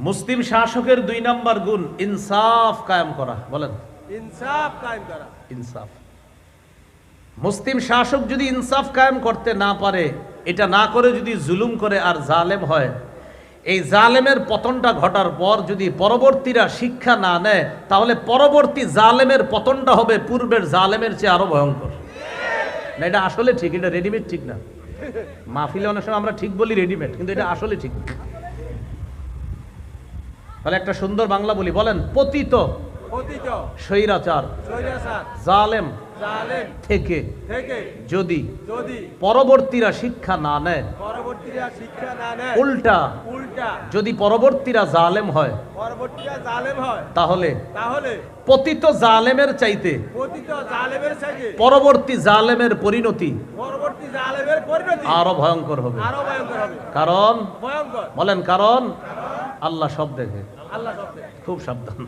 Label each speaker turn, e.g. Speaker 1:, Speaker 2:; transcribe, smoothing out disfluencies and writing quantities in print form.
Speaker 1: মুসলিম শাসকের 2 নম্বর গুণ ইনসাফ কায়েম করা। বলেন,
Speaker 2: ইনসাফ কায়েম করা।
Speaker 1: ইনসাফ। মুসলিম শাসক যদি ইনসাফ কায়েম করতে না পারে, এটা না করে যদি জুলুম করে আর জালেম হয়, এই জালেমের পতনটা ঘটার পর যদি পরবর্তীরা শিক্ষা না নেয়, তাহলে পরবর্তী জালেমের পতনটা হবে পূর্বের জালেমের চেয়ে আরো ভয়ঙ্কর। না, এটা আসলে ঠিক, এটা রেডিমেড ঠিক না। মাহফিলে অনেক সময় আমরা ঠিক বলি রেডিমেড, কিন্তু এটা আসলে ঠিক। তাহলে একটা সুন্দর বাংলা বলি, বলেন, পতিত
Speaker 2: পতিত
Speaker 1: স্বৈরাচার
Speaker 2: স্বৈরাচার
Speaker 1: জালেম
Speaker 2: জালেম
Speaker 1: থেকে
Speaker 2: থেকে
Speaker 1: যদি
Speaker 2: যদি
Speaker 1: পরবর্তীরা শিক্ষা না নেয়,
Speaker 2: পরবর্তীরা শিক্ষা না নেয়,
Speaker 1: উল্টা
Speaker 2: উল্টা
Speaker 1: যদি পরবর্তীরা জালেম হয়,
Speaker 2: পরবর্তীরা জালেম হয়,
Speaker 1: তাহলে
Speaker 2: তাহলে
Speaker 1: পতিত জালেমের চাইতে
Speaker 2: পতিত জালেমের থেকে
Speaker 1: পরবর্তী জালেমের পরিণতি
Speaker 2: পরবর্তী জালেমের পরিণতি
Speaker 1: আরো ভয়ঙ্কর হবে।
Speaker 2: আরো ভয়ঙ্কর হবে।
Speaker 1: কারণ
Speaker 2: ভয়ঙ্কর।
Speaker 1: বলেন, কারণ আল্লাহ সব দেখে,
Speaker 2: আল্লাহ সব দেখে।
Speaker 1: খুব সাবধান।